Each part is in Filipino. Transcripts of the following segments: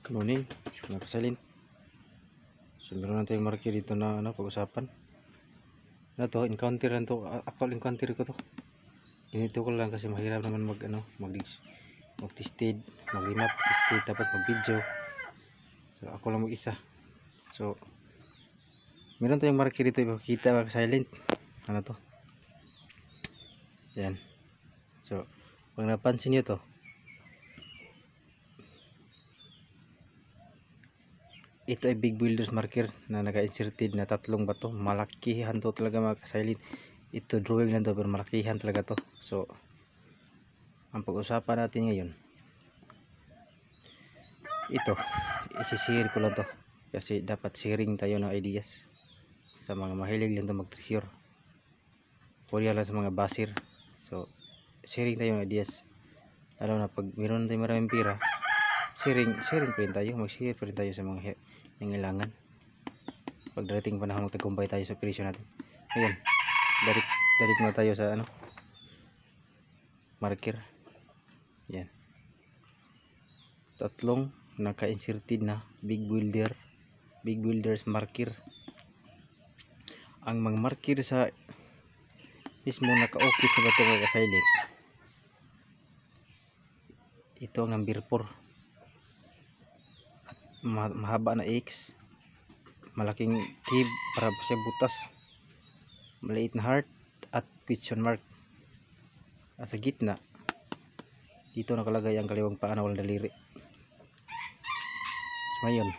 Good morning, mga kasalin. So meron na tayong marker dito na pag-usapan na to, encounter lang to, actual encounter ko to. Ganito ko lang kasi mahirap naman mag-tested, mag-remap, tested, tapos mag-video. So ako lang mag-isa. So meron tayong marker dito, ipakita mga kasalin. Ano to? Yan. So pag napansin nyo to, ito ay big builders marker na naka-inserted na tatlong bato. Malakihan to talaga mga kasilid. Ito drawing lang to pero malakihan talaga to. So ang pag-usapan natin ngayon, ito isi-share ko lang to kasi dapat sharing tayo ng ideas sa mga mahilig lang to mag-treasure, kuya lang sa mga basir. So sharing tayo ng ideas, lalo na pag meron tayong maraming pira, sharing pa rin tayo, mag-share pa rin tayo sa mga nangailangan pag darating panahon magtagumpay tayo sa operasyon natin. Ngayon, darit na tayo sa marker. Yan, tatlong naka-inserted na big builders marker. Ang mga marker sa mismo naka-okit sa bato mga silent, ito ang number 4, mahaba na X, malaking cube para siya butas, maliit na heart at question mark. Sa gitna dito nakalagay ang kaliwang paa na walang daliri. So ngayon,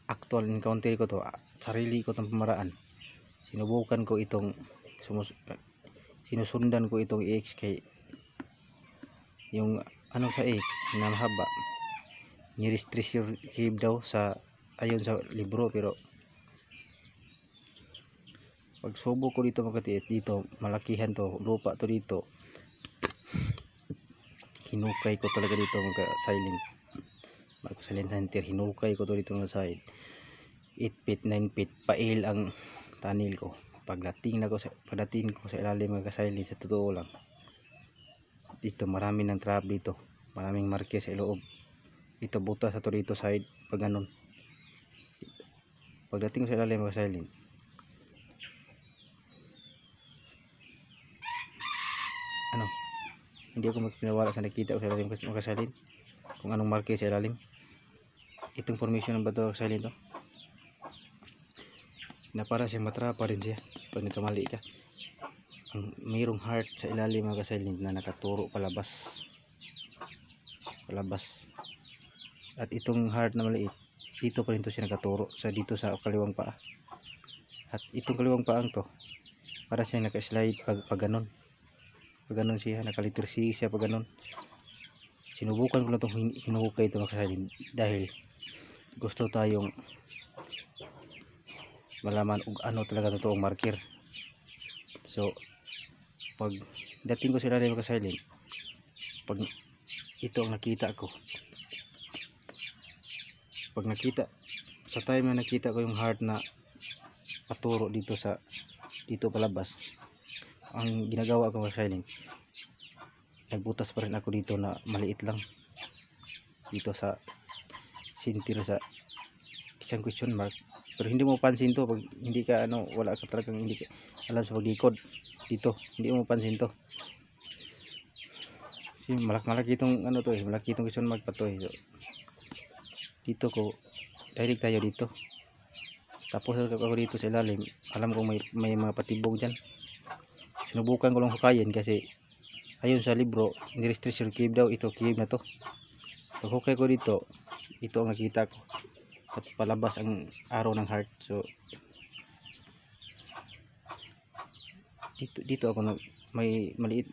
actual encounter ko to, sarili ko itong pamaraan. Sinubukan ko itong sinusundan ko itong X kay yung sa X na mahaba ni-restrict your cave daw sa ayon sa libro, pero pag subo ko dito magkatiit dito, malakihan to, lupa to dito, hinukay ko talaga dito mga silent hunter, hinukay ko to dito ng side 8 feet 9 feet pail ang tunnel ko. Pagdating ko sa ilalim mga silent, sa totoo lang dito marami ng trap dito, maraming marker sa iloob. Ito butas sa to dito side pag ganun. Pagdating ko sa ilalim mga silent, hindi ako magpinawala sa nakita ko sa ilalim mga silent kung anong marker sa ilalim. Itong formation ng bato silent to, na para siyang matrapa rin siya pag nagkamali ka. Mayroong heart sa ilalim mga silent na nakaturo palabas, at itong heart na maliit dito pa rin to siya nakaturo sa dito sa kaliwang paa. At itong kaliwang paang to para siyang naka-slide pag ganun siya, nakalitter C siya pag ganun. Sinubukan ko na itong hinukay ito mga silent dahil gusto tayong malaman kung ano talaga totoong marker. So pag dating ko sila mga silent, pag ito ang nakita ko, pag nakita sa time na nakita ko yung heart na paturo dito palabas, ang ginagawa ko mga silent, nagbutas pa rin ako dito na maliit lang dito sa center sa isang question mark. Pero hindi mo pansin to pag hindi ka wala ka talagang hindi ka alam sa paglikod dito, hindi mo pansin to kasi malaki itong malaki itong question mark pa to. So, dito ko direct tayo dito, tapos ako dito sa ilalim, alam kong may mga patibong dyan. Sinubukan ko lang hukayin kasi ayon sa libro ni-restriction cave daw, ito cave na to. Pag hukay ko dito, ito ang nakita ko at palabas ang araw ng heart. So dito ako may maliit,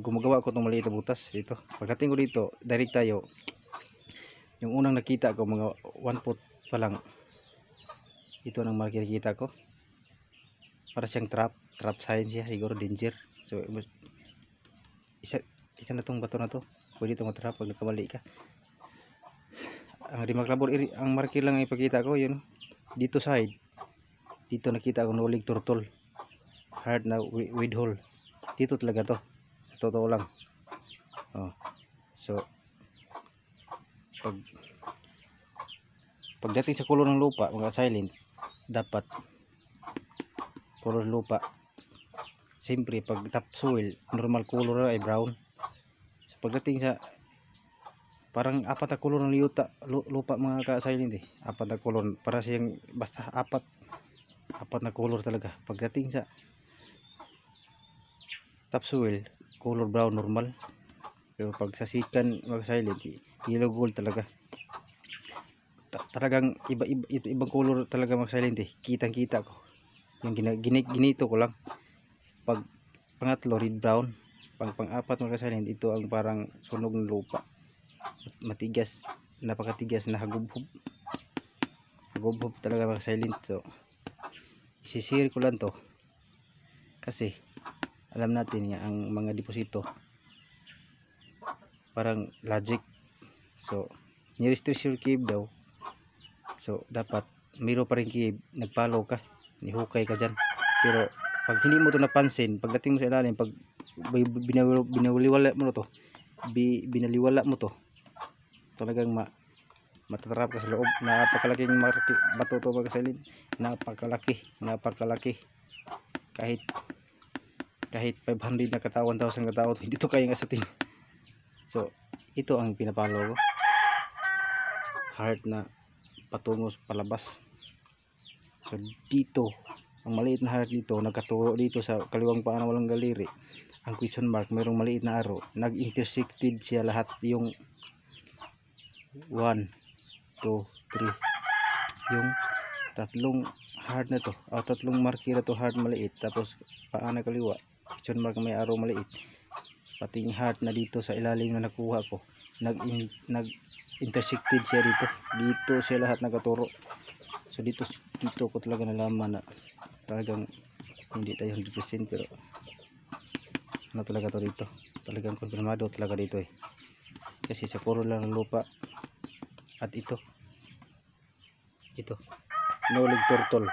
gumagawa ko itong maliit na butas dito. Pagdating ko dito, direct tayo, yung unang nakita ko mga 1 foot pa lang, ito nang marker nakita ko, para siyang trap sign siya, siguro danger. So isa na tong bato na to, pwede itong matrap pag nagkamali ka. Ang remark labor ang marker lang ang ipakita ko, yun dito side, dito nakita ko nulig turtle heart na with hole dito talaga to, totoo lang. So pag Pagdating sa color ng lupa mga silent, dapat color lupa, siyempre pag topsoil normal color ay brown. So pagdating sa parang apat na color ng lupa mga ka-silent apat na color para siyang basta apat na color talaga. Pagdating sa topsoil color brown normal, pero pag sa second mga silent yellow gold talaga. Talagang ibang color talaga mga silent kitang kita ko yung ginito ko lang. Pag pangatlo red brown, pang-apat mga silent ito ang parang sunog ng lupa, matigas, napakatigas na hagubhob talaga mga silent. So isishare ko lang to kasi alam natin nga ang mga deposito parang logic. So nearest treasure cave daw, so dapat miro pa rin cave, nagpalo ka, nihukay ka dyan. Pero pag hindi mo to napansin, pagdating mo sa ilalim, pag binaliwala mo to talagang matatrap ka sa loob. Napakalaking bato to mga silent, napakalaki. Kahit 500 na katao, 1,000 katao hindi to kayang asatin. So ito ang pinapalo ko, heart na patungo palabas. So dito ang maliit na heart dito nagkaturo dito sa kaliwang paa na walang galiri, ang question mark mayroong maliit na arrow, nag-intersected siya lahat, yung 1, 2, 3, yung tatlong heart na to, tatlong marker na to heart maliit, tapos paa na kaliwa question mark may arrow maliit, pati yung heart na dito sa ilalim na nakuha ko nag-intersected siya dito siya lahat nagkaturo. So dito ko talaga nalaman na talagang hindi tayo 100%, pero ano talaga to dito, talagang konfirmado talaga dito kasi sa puro lang ng lupa. At ito no leg turtle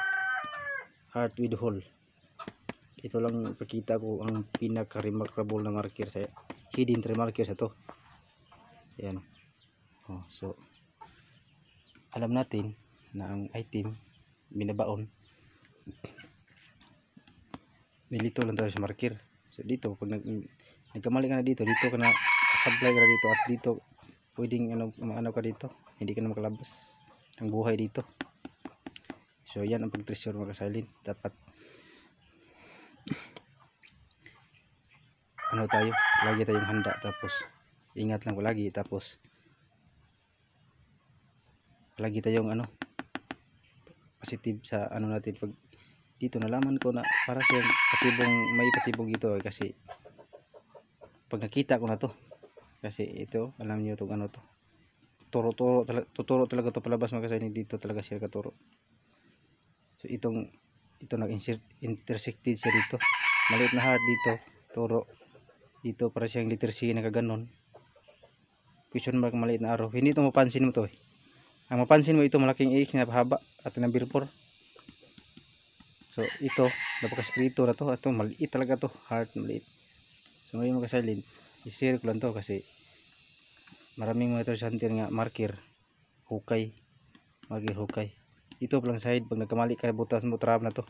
heart with hole, ito lang pakita ko ang pinaka remarkable na marker sa hidden tree marker sa to. Ayan. So alam natin na ang item binabaon, nilito lang tayo sa marker. So dito pag nagkamali ka na dito ka na sasablay ka na dito, at dito pwedeng ano ka dito, hindi ka na makalabas ang buhay dito. So yan ang pag-treasure mga silent, dapat tayo, lagi tayong handa, tapos ingat lang palagi, tapos lagi tayong positive sa natin. Pag dito nalaman ko na para siyang may patibong dito kasi pag nakita ko na to, kasi ito alam niyo itong to tuturo talaga to palabas mga silent, dito talaga siya katuro. So ito nag-intersected siya dito, maliit na heart dito, turo dito para siyang letter C na kaganon, question mark maliit na arrow. Hindi ito mapansin mo to ang mapansin mo ito malaking X na pahaba at number 4. So ito napakaskrito na to, ito maliit talaga to, heart maliit. So ngayon mga silent, i-share ko lang to kasi maraming mga treasure hunter nga marker hukay. Ito palang side, pag nagkamali ka butas mo trap na to,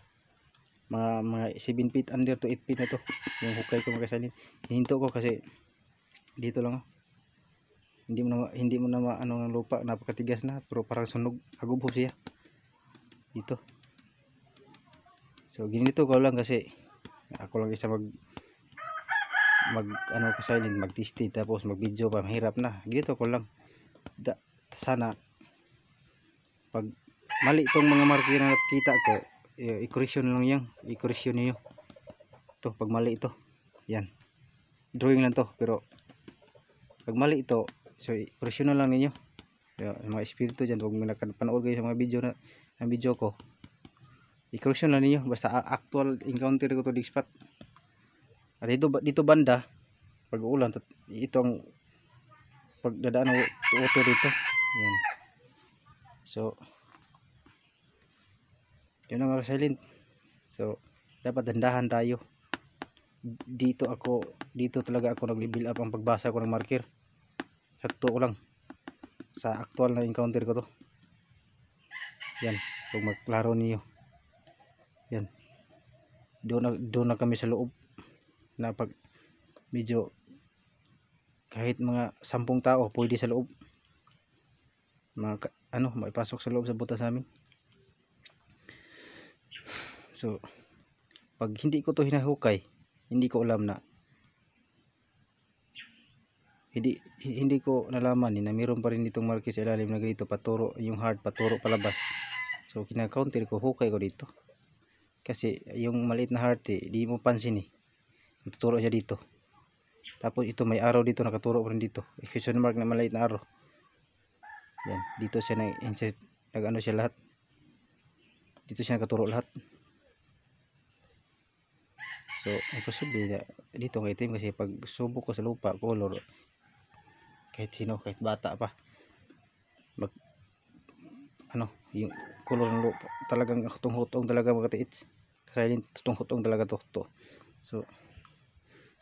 mga 7 feet under to 8 feet na to yung hukay ko mga silent. Hininto ko kasi dito lang hindi mo na ng lupa, napakatigas na, pero parang sunog, hagubhob siya dito. So ginito ko lang kasi ako lang isa mag ka silent, mag-tested tapos mag-video pa, mahirap na. Ginito ko lang sana pag mali itong mga marker na nakita ko, i-correction lang yan, i-correction niyo to pag mali ito. Yan, drawing lang to, pero pag mali ito, so i-correction na lang ninyo. Mga espiritu dyan, huwag nakapanood kayo sa mga video ko, i-correction lang ninyo, basta actual encounter ko to di spot. At dito banda pag uulan, itong pagdadaan ng water dito. Yan. So yun ang mga silent. So dapat dandahan tayo dito talaga ako nag-level up ang pagbasa ko ng marker. Sa totoo lang, sa actual na encounter ko to. Yan, pag magklaro niyo. Yan. Doon na kami sa loob na pag medyo kahit mga 10 tao pwede sa loob. Maipasok sa loob sa butas namin. So, pag hindi ko to hinahukay, hindi ko alam na hindi ko nalaman na mayroon pa rin ditong markis sa ilalim na ganito, paturo yung hard, paturo palabas. So kina-counter ko, hukay ko dito. Kasi yung maliit na heart di mo pansin tuturo siya dito. Tapos ito may arrow dito, nakaturo pa rin dito. Question mark na maliit na arrow. Yan, dito siya na-insert, nag-ano siya lahat. Dito siya nakaturo lahat. So, imposible na dito ng itim kasi pag subok ko sa lupa, color, kahit sino, kahit bata pa, yung color ng lupa, talagang hutong-hutong talaga mga tiits. Kasi hutong-hutong talaga to. So,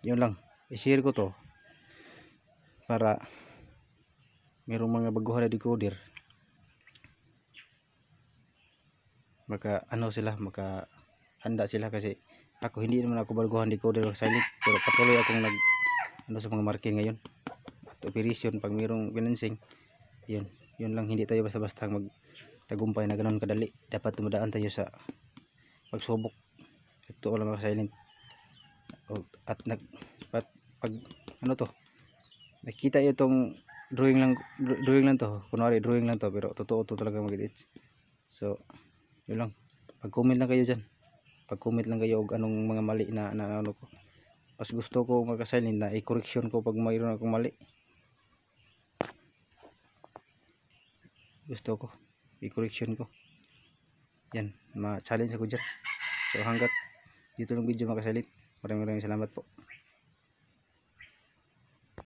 yun lang. I-share ko to para mayroong mga baguhan na decoder. Maka handa sila kasi ako hindi naman ako baguhan decoder silent, pero patuloy akong sa mga marking ngayon at operation pag mayroong financing. Yun lang, hindi tayo basta-basta magtagumpay na ganoon kadali. Dapat tumadaan tayo sa pagsubok. Ito lang mga silent. At pag nakita itong drawing lang to, kunwari drawing lang to, pero totoo to talaga mag-edit. So yun lang, pag-comment lang kayo dyan, pag-comment lang kayo og anong mga mali na ano ko. Mas gusto ko magka-silent na i-correction ko pag mayroon akong mali. Gusto ko i-correction ko yan, ma-challenge ako dyan. So hanggat dito ng video mga silent, maraming salamat po.